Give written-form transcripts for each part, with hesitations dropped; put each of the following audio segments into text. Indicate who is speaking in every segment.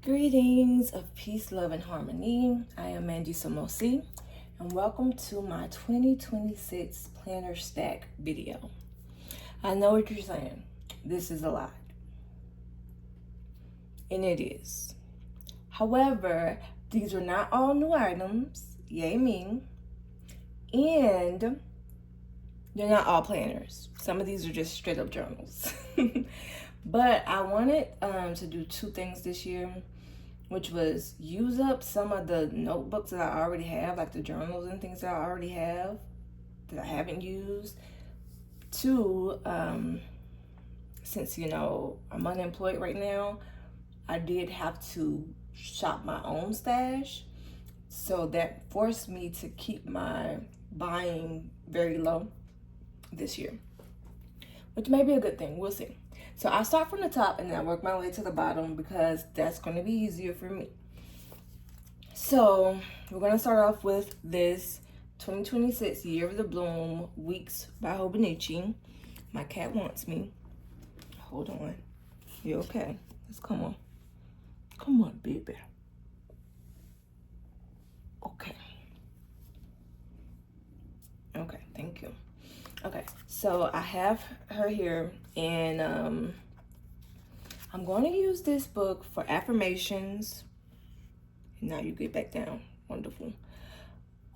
Speaker 1: Greetings of peace, love, and harmony. I am Mandy Samosi, and welcome to my 2026 Planner Stack video. I know what you're saying. This is a lot. And it is. However, these are not all new items. Yay me. And they're not all planners. Some of these are just straight up journals. But I wanted to do two things this year, which was use up some of the notebooks that I already have, like the journals and things that I already have that I haven't used. Two, since I'm unemployed right now, I did have to shop my own stash, so that forced me to keep my buying very low this year, which may be a good thing. We'll see. So I start from the top and then I work my way to the bottom because that's going to be easier for me. So we're going to start off with this 2026 Year of the Bloom Weeks by Hobonichi. My cat wants me. Hold on. You okay? Let's come on. Come on, baby. Okay. Okay, thank you. Okay, so I have her here, and I'm going to use this book for affirmations. Now you get back down. Wonderful.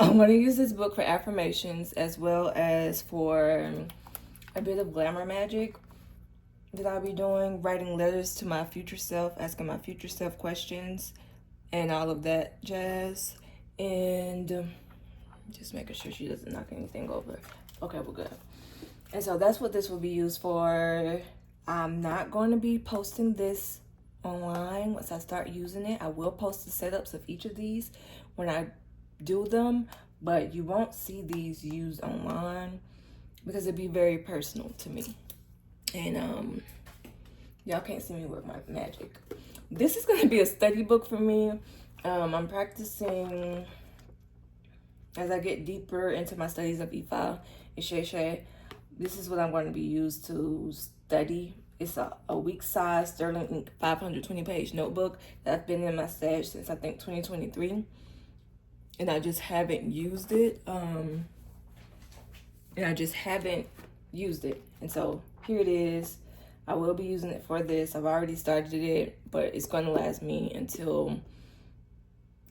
Speaker 1: I'm going to use this book for affirmations as well as for a bit of glamour magic that I'll be doing, writing letters to my future self, asking my future self questions, and all of that jazz. And just making sure she doesn't knock anything over. Okay, we're good. And so that's what this will be used for. I'm not going to be posting this online once I start using it. I will post the setups of each of these when I do them, but you won't see these used online because it'd be very personal to me. And y'all can't see me work my magic. This is going to be a study book for me. I'm practicing as I get deeper into my studies of E5 and Shay. This is what I'm going to be used to study. It's a week size Sterling Ink 520-page notebook that's been in my stash since I think 2023. And I just haven't used it. And so here it is. I will be using it for this. I've already started it, but it's going to last me until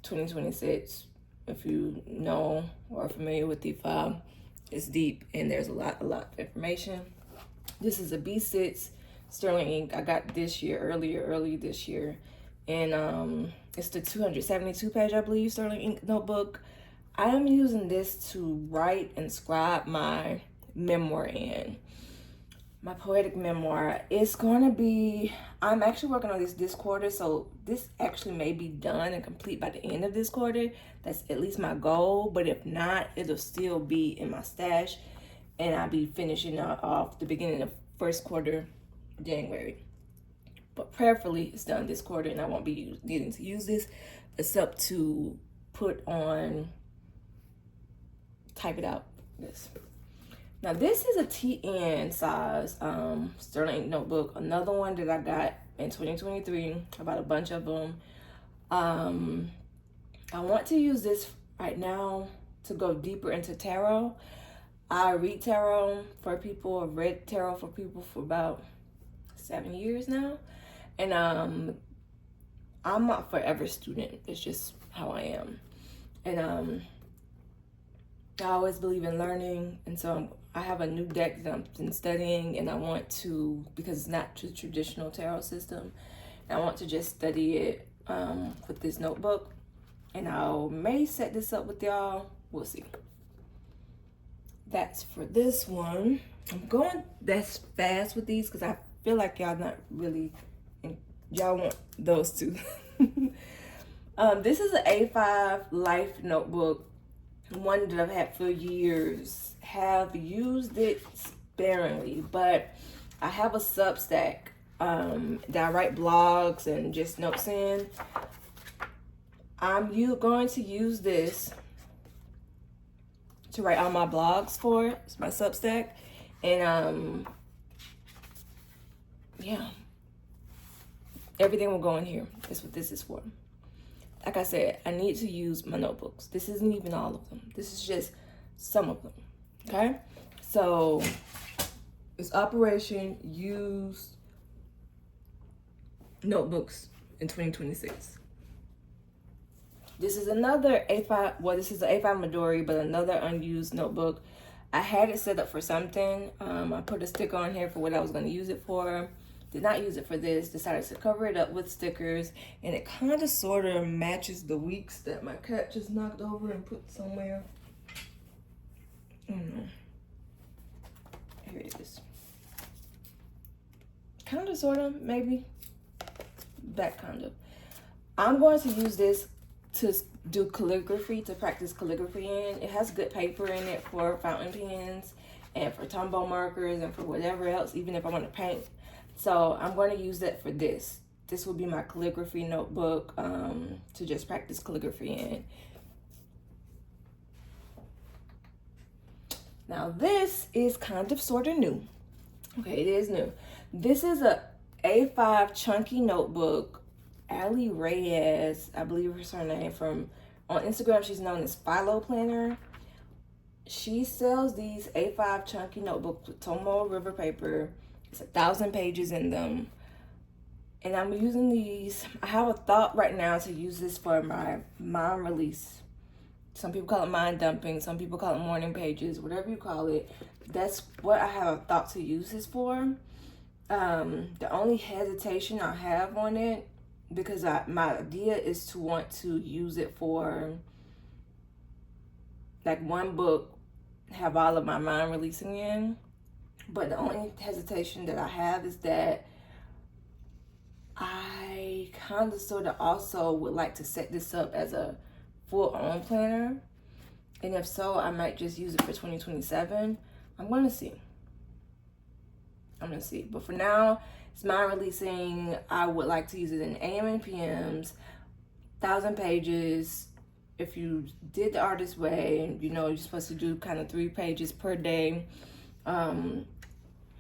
Speaker 1: 2026. If you know or are familiar with E5, it's deep and there's a lot of information. This is a B6 Sterling Ink I got this year, early this year. And it's the 272-page, I believe, Sterling Ink notebook. I am using this to write and scribe my memoir in. My poetic memoir. It's going to be, I'm actually working on this quarter, so this actually may be done and complete by the end of this quarter. That's at least my goal, but if not, it'll still be in my stash, and I'll be finishing off the beginning of first quarter, January. But prayerfully, it's done this quarter, and I won't be needing to use this except to type it out. This. Now this is a TN size Sterling Ink notebook. Another one that I got in 2023. I bought a bunch of them. I want to use this right now to go deeper into tarot. I read tarot for people. I've read tarot for people for about 7 years now. And I'm a forever student. It's just how I am. And I always believe in learning, and so I have a new deck that I've been studying, and I want to, because it's not the traditional tarot system, and I want to just study it with this notebook, and I may set this up with y'all. We'll see. That's for this one. I'm going that's fast with these because I feel like y'all not really, y'all want those two. This is an A5 Life notebook. One that I've had for years. Have used it sparingly, but I have a Substack that I write blogs and just notes in. I'm going to use this to write all my blogs for. It's my Substack, and yeah, Everything will go in here. That's what this is for. Like I said, I need to use my notebooks. This isn't even all of them. This is just some of them, okay? So it's Operation Use Notebooks in 2026. This is another A5, well, this is an A5 Midori, but another unused notebook. I had it set up for something. I put a sticker on here for what I was going to use it for. Did not use it for this. Decided to cover it up with stickers. And it kind of sort of matches the weeks that my cat just knocked over and put somewhere. I don't know. Here it is. Kind of, sort of, maybe. That kind of. I'm going to use this to do calligraphy, to practice calligraphy in. It has good paper in it for fountain pens and for Tombow markers and for whatever else, even if I want to paint. So I'm going to use that for this. This will be my calligraphy notebook to just practice calligraphy in. Now this is kind of sort of new. Okay, it is new. This is a A5 chunky notebook. Ali Reyes, I believe is her name, from on Instagram she's known as Philo Planner. She sells these A5 chunky notebooks with Tomo River paper. It's 1,000 pages in them. And I'm using these. I have a thought right now to use this for my mind release. Some people call it mind dumping. Some people call it morning pages. Whatever you call it. That's what I have a thought to use this for. The only hesitation I have on it, because my idea is to want to use it for like one book, have all of my mind releasing in. But the only hesitation that I have is that I kind of sort of also would like to set this up as a full-on planner. And if so, I might just use it for 2027. I'm going to see. But for now, it's mind releasing. I would like to use it in AM and PMs, 1,000 pages. If you did the artist way, you know, you're supposed to do kind of 3 pages per day.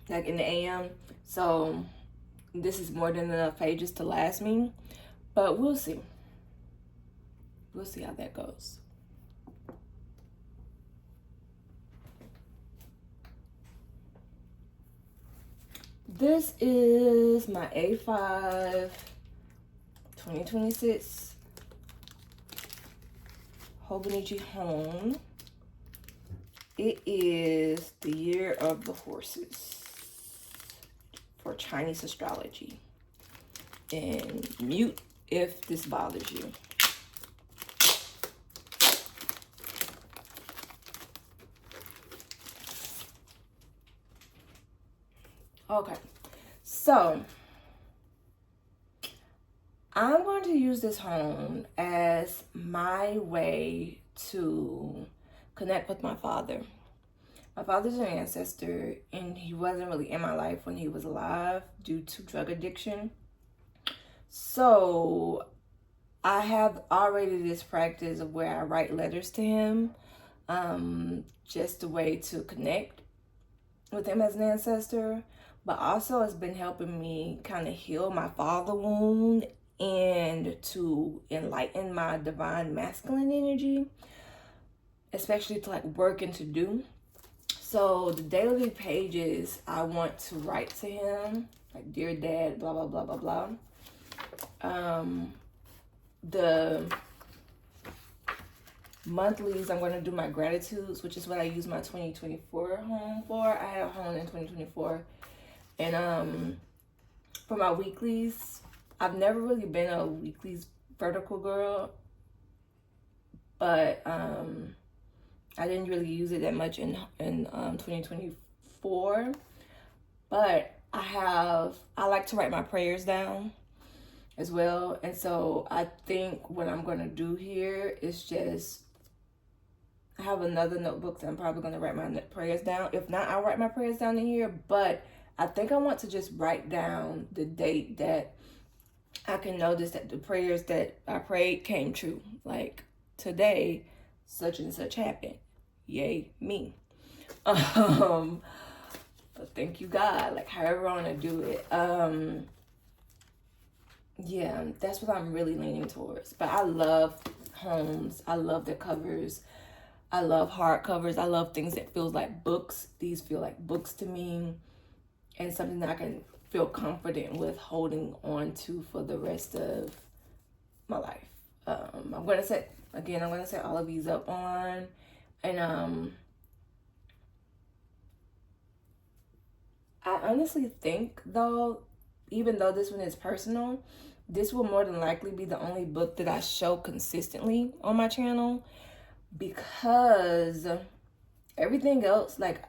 Speaker 1: Like in the AM. So this is more than enough pages to last me, but we'll see. We'll see how that goes. This is my A5 2026 Hobonichi Home. It is the year of the horses for Chinese astrology. And mute if this bothers you. Okay, so I'm going to use this home as my way to connect with my father. My father's an ancestor, and he wasn't really in my life when he was alive due to drug addiction. So I have already this practice of where I write letters to him, just a way to connect with him as an ancestor. But also it's been helping me kind of heal my father wound and to enlighten my divine masculine energy, especially to like work and to do. So the daily pages I want to write to him, like dear dad, blah, blah, blah, blah, blah. The monthlies, I'm going to do my gratitudes, which is what I use my 2024 home for. I had a home in 2024. And for my weeklies, I've never really been a weeklies vertical girl, but I didn't really use it that much in 2024. But I like to write my prayers down as well. And so I think what I'm going to do here is just, I have another notebook that I'm probably going to write my prayers down. If not, I'll write my prayers down in here. But I think I want to just write down the date that I can notice that the prayers that I prayed came true. Like today, such and such happened. Yay, me. But thank you, God. Like however I want to do it. yeah, that's what I'm really leaning towards. But I love homes. I love their covers. I love hardcovers. I love things that feels like books. These feel like books to me, and something that I can feel confident with holding on to for the rest of my life. I'm gonna set all of these up on, and I honestly think though, even though this one is personal, this will more than likely be the only book that I show consistently on my channel, because everything else, like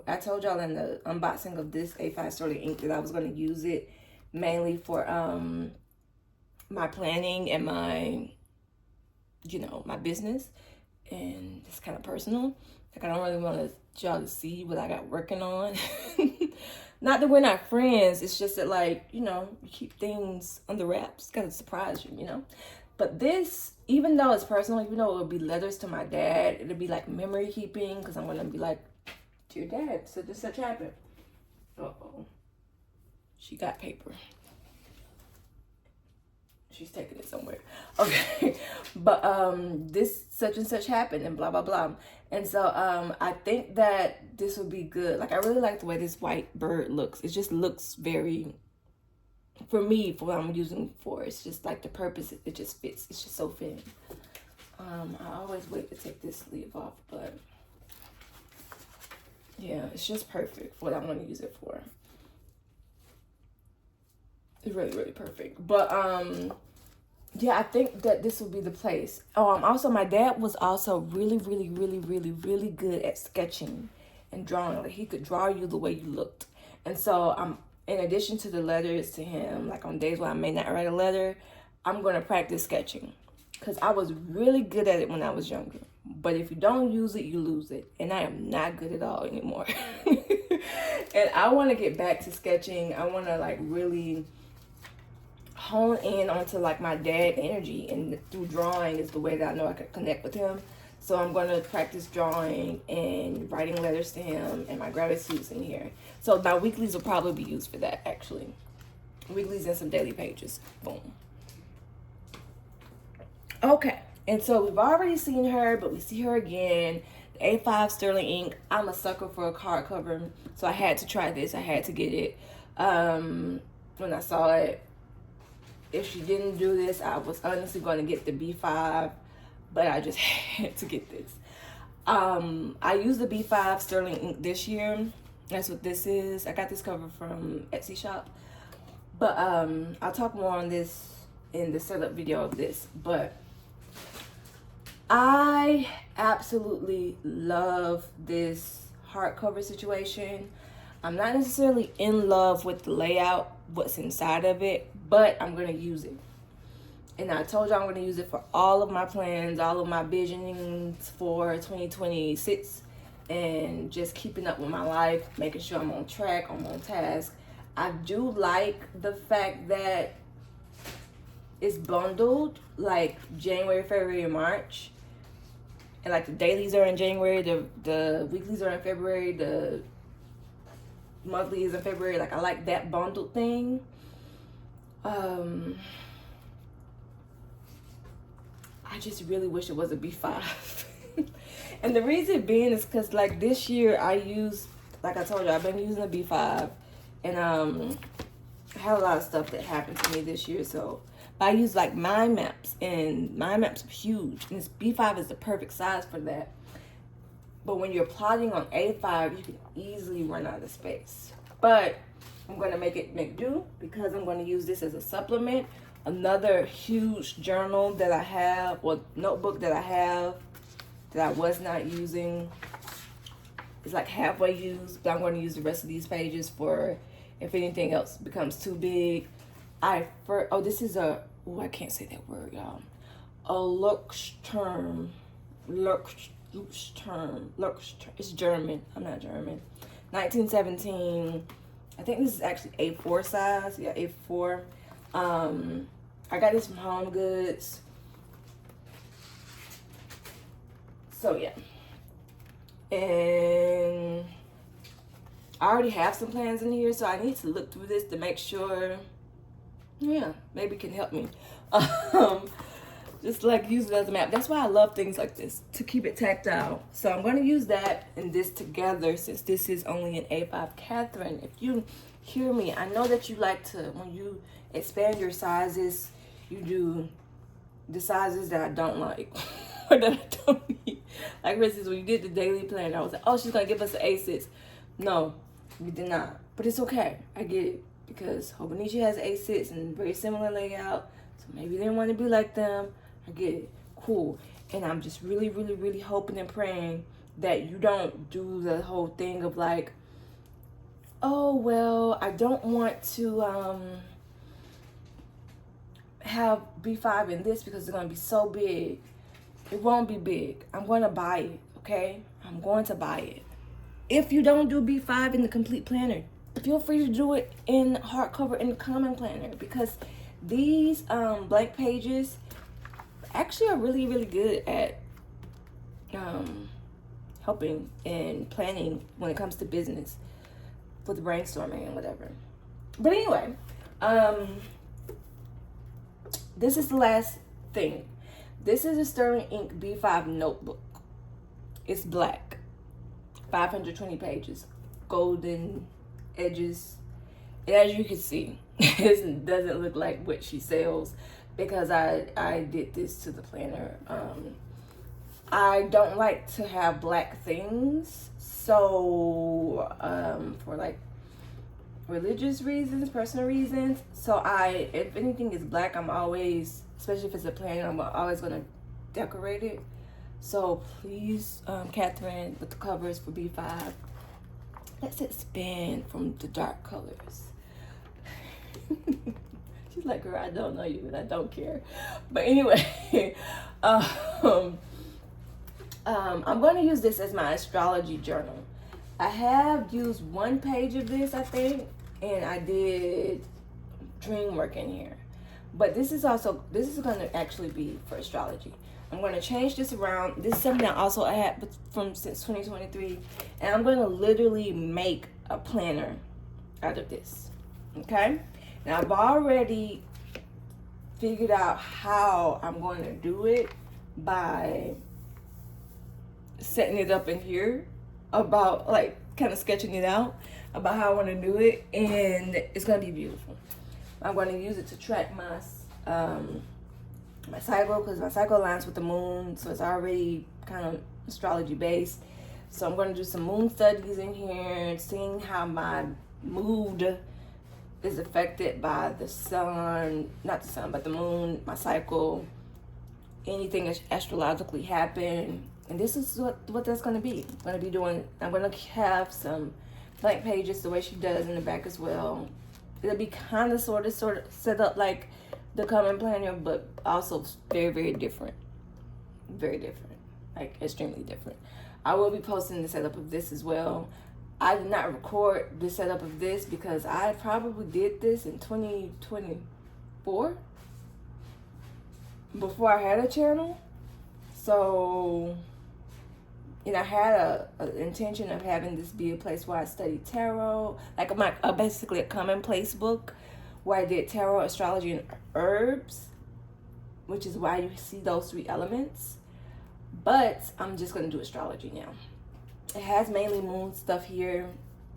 Speaker 1: I told y'all in the unboxing of this A5 Sterling ink, that I was going to use it mainly for my planning and my, my business, and it's kind of personal. Like, I don't really want y'all to see what I got working on. Not that we're not friends, it's just that, like, you keep things under wraps, gotta surprise you. But this, even though it's personal, even though it would be letters to my dad, it'll be like memory keeping, because I'm gonna be like, dear dad, such and such happened. Uh-oh. She got paper. She's taking it somewhere. Okay. But this such and such happened and blah blah blah. And so I think that this would be good. Like, I really like the way this white bird looks. It just looks very, for me, for what I'm using for, it's just like the purpose, it just fits. It's just so fitting. I always wait to take this sleeve off, but yeah, it's just perfect for what I want to use it for. It's really, really perfect. But yeah, I think that this will be the place. Also, my dad was also really, really, really, really, really good at sketching and drawing. Like, he could draw you the way you looked. And so in addition to the letters to him, like on days where I may not write a letter, I'm going to practice sketching, because I was really good at it when I was younger. But if you don't use it, you lose it. And I am not good at all anymore. And I want to get back to sketching. I want to, like, really hone in onto, like, my dad energy, and through drawing is the way that I know I can connect with him. So I'm going to practice drawing and writing letters to him, and my gratitudes in here. So my weeklies will probably be used for that, actually. Weeklies and some daily pages. Boom. Okay, and so we've already seen her, but we see her again. The A5 Sterling ink. I'm a sucker for a card cover, so I had to try this. I had to get it when I saw it. If she didn't do this, I was honestly going to get the B5, but I just had to get this. I used the B5 Sterling ink this year. That's what this is. I got this cover from Etsy shop. But I'll talk more on this in the setup video of this. But I absolutely love this hardcover situation. I'm not necessarily in love with the layout, what's inside of it, but I'm going to use it. And I told you I'm going to use it for all of my plans, all of my visionings for 2026, and just keeping up with my life, making sure I'm on track, I'm on task. I do like the fact that it's bundled, like January, February, and March. And like the dailies are in January, the weeklies are in February, the monthly is in February. Like, I like that bundled thing. I just really wish it was a B5. And the reason being is because, like, this year I used, like I told you, I've been using a B5, and I had a lot of stuff that happened to me this year. So I use like mind maps, and mind maps are huge, and this B5 is the perfect size for that. But when you're plotting on A5, you can easily run out of space. But I'm going to make it make do, because I'm going to use this as a supplement. Another huge journal that I have, or notebook that I have, that I was not using. It's like halfway used, but I'm going to use the rest of these pages for if anything else becomes too big. This is I can't say that word, y'all. A Leuchtturm. It's German. I'm not German. 1917. I think this is actually A4 size. Yeah, A4. I got this from Home Goods. So yeah. And I already have some plans in here, so I need to look through this to make sure Yeah, maybe can help me. Just like use it as a map. That's why I love things like this, to keep it tactile. So I'm going to use that and this together, since this is only an A5. Catherine, if you hear me, I know that you like to, when you expand your sizes, you do the sizes that I don't like or that I don't need. Like for instance, when you did the daily plan, I was like, oh, she's going to give us an A6. No, we did not. But it's okay. I get it. Because Hobonichi has A6 and very similar layout. So maybe they want to be like them. I get it. Cool. And I'm just really, really, really hoping and praying that you don't do the whole thing of like, oh, well, I don't want to have B5 in this because it's going to be so big. It won't be big. I'm going to buy it, okay? I'm going to buy it. If you don't do B5 in the complete planner, feel free to do it in hardcover in the common planner, because these blank pages actually are really, really good at helping in planning when it comes to business with brainstorming and whatever. But anyway, this is the last thing. This is a Sterling Ink B5 notebook. It's black, 520 pages, golden edges. And as you can see, it doesn't look like what she sells, because I did this to the planner. I don't like to have black things, so for like religious reasons, personal reasons, so if anything is black, I'm always, especially if it's a planner, I'm always gonna decorate it. So please, Catherine, with the covers for B5, let's expand from the dark colors. She's like, girl, I don't know you and I don't care. But anyway, I'm going to use this as my astrology journal. I have used one page of this, I think, and I did dream work in here. But this is going to actually be for astrology. I'm going to change this around. This is something I also had since 2023. And I'm going to literally make a planner out of this. Okay? Now, I've already figured out how I'm going to do it by setting it up in here, about like kind of sketching it out about how I want to do it. And it's going to be beautiful. I'm going to use it to track my cycle, because my cycle aligns with the moon, so it's already kind of astrology based. So I'm going to do some moon studies in here, seeing how my mood is affected by the sun, not the sun, but the moon, my cycle, anything that astrologically happened. And this is what that's going to be. I'm going to have some blank pages the way she does in the back as well. It'll be kind of sort of set up like the common planner, but also very, very different. Very different. Like extremely different. I will be posting the setup of this as well. I did not record the setup of this because I probably did this in 2024 before I had a channel. So, and I had an intention of having this be a place where I studied tarot, like basically a commonplace book where I did tarot, astrology, and herbs, which is why you see those 3 elements. But I'm just going to do astrology now. It has mainly moon stuff here.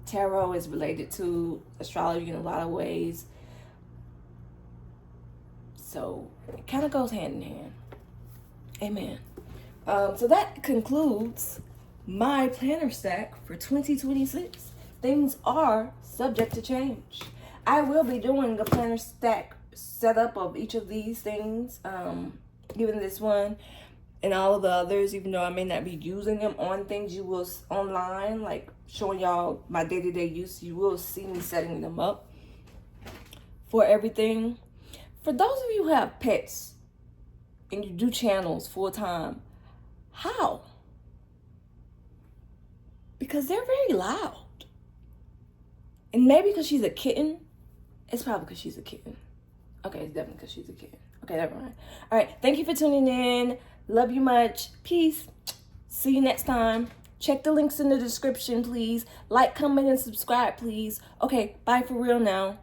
Speaker 1: Tarot is related to astrology in a lot of ways. So it kind of goes hand in hand. Amen. So that concludes my planner stack for 2026. Things are subject to change. I will be doing a planner stack setup of each of these things, even this one and all of the others, even though I may not be using them on things. You will online, like showing y'all my day-to-day use. You will see me setting them up for everything. For those of you who have pets and you do channels full-time, how? Because they're very loud. And maybe because she's a kitten. It's probably because she's a kitten. Okay, it's definitely because she's a kitten. Okay, never mind. All right, thank you for tuning in. Love you much. Peace. See you next time. Check the links in the description, please. Like, comment, and subscribe, please. Okay, bye for real now.